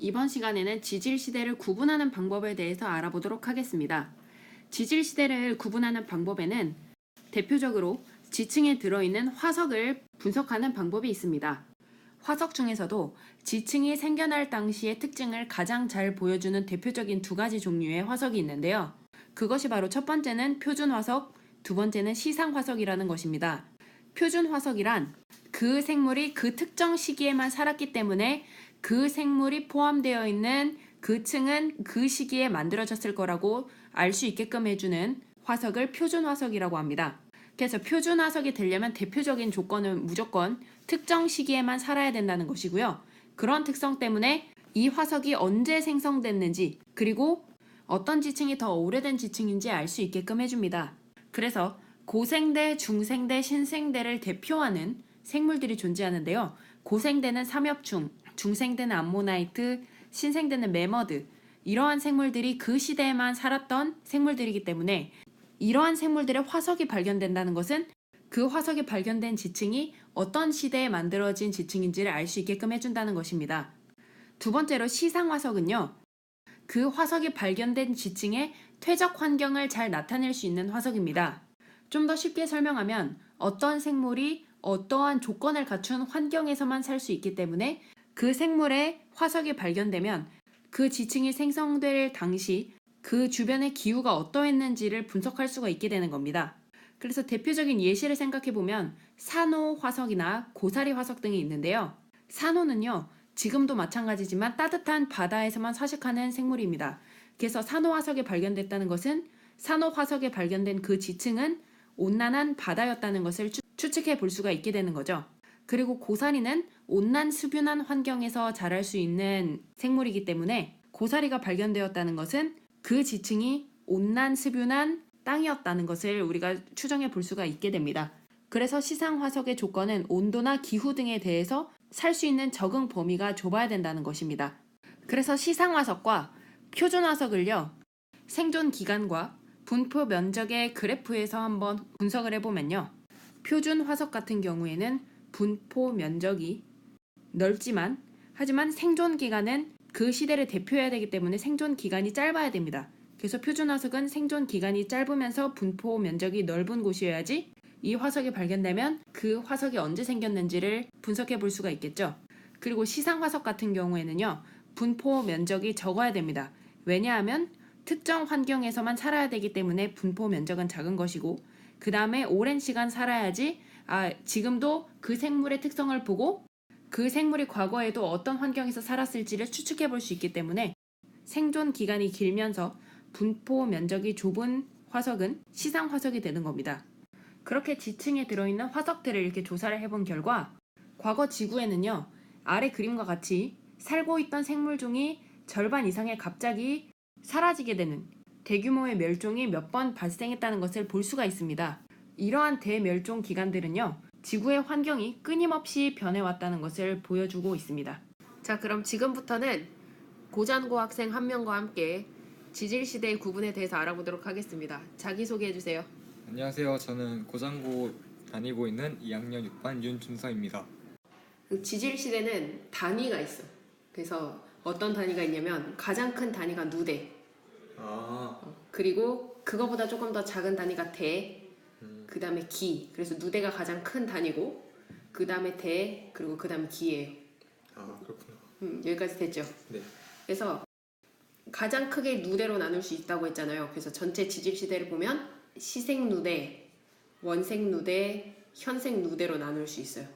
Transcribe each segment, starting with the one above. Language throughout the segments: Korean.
이번 시간에는 지질시대를 구분하는 방법에 대해서 알아보도록 하겠습니다. 지질시대를 구분하는 방법에는 대표적으로 지층에 들어있는 화석을 분석하는 방법이 있습니다. 화석 중에서도 지층이 생겨날 당시의 특징을 가장 잘 보여주는 대표적인 두 가지 종류의 화석이 있는데요. 그것이 바로 첫 번째는 표준화석, 두 번째는 시상화석이라는 것입니다. 표준화석이란 그 생물이 그 특정 시기에만 살았기 때문에 그 생물이 포함되어 있는 그 층은 그 시기에 만들어졌을 거라고 알 수 있게끔 해주는 화석을 표준화석이라고 합니다. 그래서 표준화석이 되려면 대표적인 조건은 무조건 특정 시기에만 살아야 된다는 것이고요. 그런 특성 때문에 이 화석이 언제 생성됐는지 그리고 어떤 지층이 더 오래된 지층인지 알 수 있게끔 해줍니다. 그래서 고생대, 중생대, 신생대를 대표하는 생물들이 존재하는데요. 고생대는 삼엽충, 중생대는 암모나이트, 신생대는 매머드, 이러한 생물들이 그 시대에만 살았던 생물들이기 때문에 이러한 생물들의 화석이 발견된다는 것은 그 화석이 발견된 지층이 어떤 시대에 만들어진 지층인지를 알 수 있게끔 해준다는 것입니다. 두 번째로 시상화석은요. 그 화석이 발견된 지층의 퇴적 환경을 잘 나타낼 수 있는 화석입니다. 좀 더 쉽게 설명하면 어떤 생물이 어떠한 조건을 갖춘 환경에서만 살 수 있기 때문에 그 생물의 화석이 발견되면 그 지층이 생성될 당시 그 주변의 기후가 어떠했는지를 분석할 수가 있게 되는 겁니다. 그래서 대표적인 예시를 생각해보면 산호 화석이나 고사리 화석 등이 있는데요. 산호는요, 지금도 마찬가지지만 따뜻한 바다에서만 서식하는 생물입니다. 그래서 산호 화석이 발견됐다는 것은 산호 화석에 발견된 그 지층은 온난한 바다였다는 것을 추측해 볼 수가 있게 되는 거죠. 그리고 고사리는 온난 수뷸한 환경에서 자랄 수 있는 생물이기 때문에 고사리가 발견되었다는 것은 그 지층이 온난 수뷸한 땅이었다는 것을 우리가 추정해 볼 수가 있게 됩니다. 그래서 시상화석의 조건은 온도나 기후 등에 대해서 살 수 있는 적응 범위가 좁아야 된다는 것입니다. 그래서 시상화석과 표준화석을요, 생존 기간과 분포 면적의 그래프에서 한번 분석을 해보면요. 표준화석 같은 경우에는 분포 면적이 넓지만 하지만 생존 기간은 그 시대를 대표해야 되기 때문에 생존 기간이 짧아야 됩니다. 그래서 표준화석은 생존 기간이 짧으면서 분포 면적이 넓은 곳이어야지 이 화석이 발견되면 그 화석이 언제 생겼는지를 분석해 볼 수가 있겠죠. 그리고 시상화석 같은 경우에는요. 분포 면적이 적어야 됩니다. 왜냐하면 특정 환경에서만 살아야 되기 때문에 분포 면적은 작은 것이고 그 다음에 오랜 시간 살아야지 지금도 그 생물의 특성을 보고 그 생물이 과거에도 어떤 환경에서 살았을지를 추측해 볼 수 있기 때문에 생존 기간이 길면서 분포 면적이 좁은 화석은 시상 화석이 되는 겁니다. 그렇게 지층에 들어있는 화석들을 이렇게 조사를 해본 결과 과거 지구에는요, 아래 그림과 같이 살고 있던 생물종이 절반 이상의 갑자기 사라지게 되는 대규모의 멸종이 몇 번 발생했다는 것을 볼 수가 있습니다. 이러한 대멸종 기간들은요, 지구의 환경이 끊임없이 변해왔다는 것을 보여주고 있습니다. 자, 그럼 지금부터는 고잔고 학생 한 명과 함께 지질시대의 구분에 대해서 알아보도록 하겠습니다. 자기소개해주세요. 안녕하세요. 저는 고장고 다니고 있는 2학년 6반 윤준서입니다. 지질시대는 단위가 있어. 그래서 어떤 단위가 있냐면 가장 큰 단위가 누대, 그리고 그거보다 조금 더 작은 단위가 대, 그 다음에 기. 그래서 누대가 가장 큰 단위고 그 다음에 대, 그리고 그 다음에 기예요. 그렇구나. 여기까지 됐죠? 네. 그래서 가장 크게 누대로 나눌 수 있다고 했잖아요. 그래서 전체 지질시대를 보면 시생누대, 원생누대, 현생누대로 나눌 수 있어요.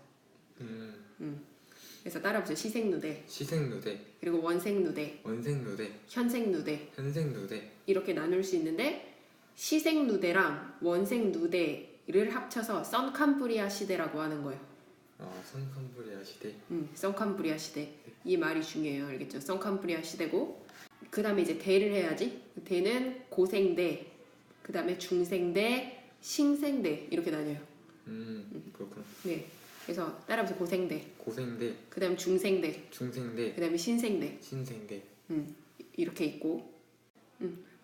그래서 따라보세요. 시생누대, 시생누대, 그리고 원생누대, 원생누대, 현생누대 현생누대. 이렇게 나눌 수 있는데 시생누대랑 원생누대를 합쳐서 선캄브리아 시대라고 하는 거예요. 선캄브리아 시대. 선캄브리아 시대. 이 말이 중요해요. 알겠죠? 선캄브리아 시대고 그 다음에 이제 대를 해야지. 대는 고생대, 그 다음에 중생대, 신생대 이렇게 나뉘어요. 그렇구나. 네. 그래서 따라하면서 고생대, 고생대, 그 다음에 중생대, 중생대, 그 다음에 신생대 신생대. 이렇게 있고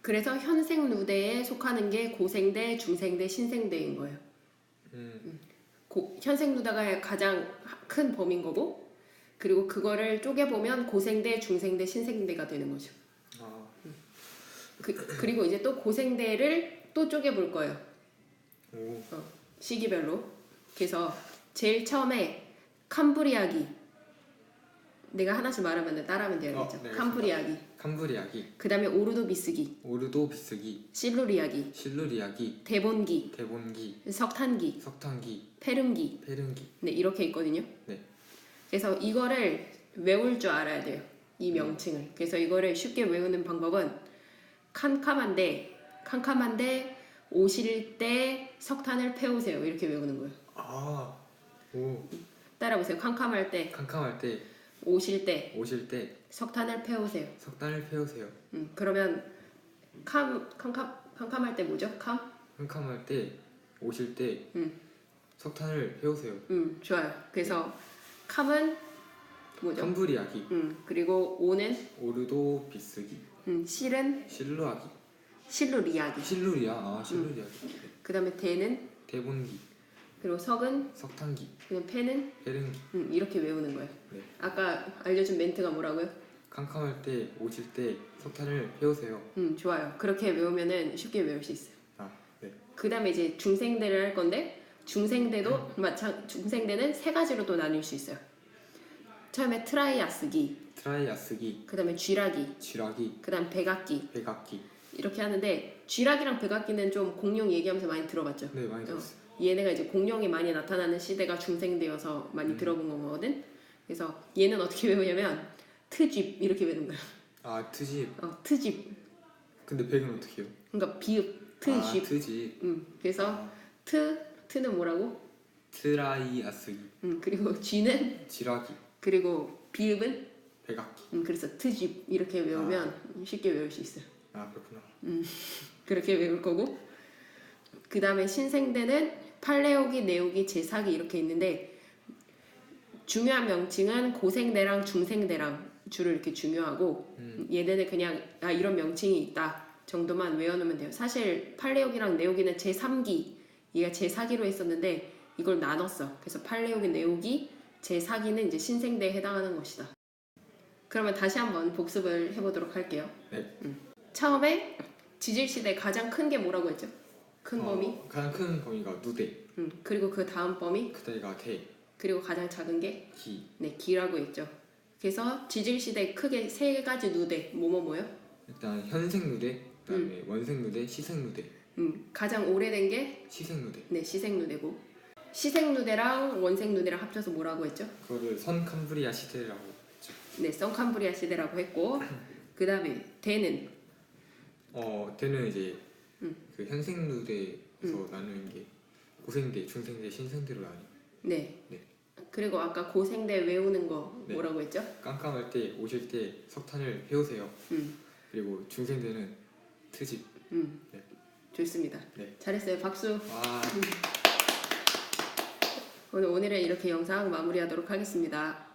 그래서 현생누대에 속하는 게 고생대, 중생대, 신생대인 거예요. 현생누대가 가장 큰 범위인 거고 그리고 그거를 쪼개보면 고생대, 중생대, 신생대가 되는 거죠. 아, 그리고 이제 또 고생대를 또 쪼개볼 거예요. 오, 시기별로. 그래서 제일 처음에 캄브리아기. 내가 하나씩 말하면 따라하면 되겠죠. 네, 캄브리아기. 캄브리아기, 그 다음에 오르도비스기, 오르도비스기, 실루리아기, 실루리아기, 데본기, 데본기, 석탄기, 석탄기, 페른기. 페른기. 네, 이렇게 있거든요. 네. 그래서 이거를 외울 줄 알아야 돼요. 이 명칭을. 그래서 이거를 쉽게 외우는 방법은 캄캄한데 오실 때 석탄을 패우세요. 이렇게 외우는 거예요. 아, 오, 따라보세요. 캄캄할 때, 캄캄할 때, 오실 때 오실 때 석탄을 패우세요. 석탄을 패우세요. 그러면 캄캄할 때 뭐죠? 캄캄할 때, 오실 때 석탄을 패우세요. 좋아요. 그래서 캄은 뭐죠? 캄브리아기, 그리고 오는 오르도비스기, 실은 실루아기, 실루리아기. 실루리아기. 그 다음에 대는 데본기, 그리고 석은 석탄기, 그다음 패는 페른기. 이렇게 외우는 거예요. 네. 아까 알려준 멘트가 뭐라고요? 캄캄할 때, 오실 때 석탄을 패우세요. 좋아요. 그렇게 외우면은 쉽게 외울 수 있어요. 아, 네. 그 다음에 이제 중생대를 할 건데 중생대는 세 가지로 또 나뉠 수 있어요. 처음에 트라이아스기, 트라이아스기, 그 다음에 쥐라기, 쥐라기, 그 다음 백악기 백악기. 이렇게 하는데 쥐라기랑 백악기는 좀 공룡 얘기하면서 많이 들어봤죠. 네, 많이 들었어요. 얘네가 이제 공룡이 많이 나타나는 시대가 중생대여서 많이 들어본 거거든. 그래서 얘는 어떻게 외우냐면 트집 이렇게 외우는 거야. 아, 트집. 트집. 근데 백은 어떻게 해요? 그러니까 비읍 아, 트집. 트집. 그래서 트는 뭐라고? 트라이아스기, 그리고 쥐는 쥐라기, 그리고 비읍은 백악기. 그래서 트집 이렇게 외우면 쉽게 외울 수 있어요. 아, 그렇구나. 그렇게 외울 거고 그 다음에 신생대는 팔레오기, 네오기, 제사기 이렇게 있는데 중요한 명칭은 고생대랑 중생대랑 주로 이렇게 중요하고 얘네는 그냥 이런 명칭이 있다 정도만 외워놓으면 돼요. 사실 팔레오기랑 네오기는 제3기 얘가 제4기로 했었는데 이걸 나눴어. 그래서 팔레오기, 네오기, 제4기는 이제 신생대에 해당하는 것이다. 그러면 다시 한번 복습을 해보도록 할게요. 네. 처음에 지질시대 가장 큰 게 뭐라고 했죠? 큰 범위? 가장 큰 범위가 누대, 그리고 그 다음 범위? 그다음가 대, 그리고 가장 작은 게? 기. 네, 기라고 했죠. 그래서 지질시대 크게 세 가지 누대 뭐요? 일단 현생 누대, 그다음에 원생 누대, 시생 누대. 가장 오래된 게 시생 누대. 네, 시생 누대고 시생 누대랑 원생 누대랑 합쳐서 뭐라고 했죠? 그거를 선 캄브리아 시대라고 했죠. 네, 성캄브리아 시대라고 했고 그 다음에 대는 대는 이제 그 현생 누대에서 나누는 게 고생대, 중생대, 신생대로 나뉘. 네. 네. 그리고 아까 고생대 외우는 거 네. 뭐라고 했죠? 깜깜할 때, 오실 때 석탄을 패우세요. 그리고 중생대는 트집. 네. 좋습니다. 네. 잘했어요. 박수. 와. 오늘은 이렇게 영상 마무리하도록 하겠습니다.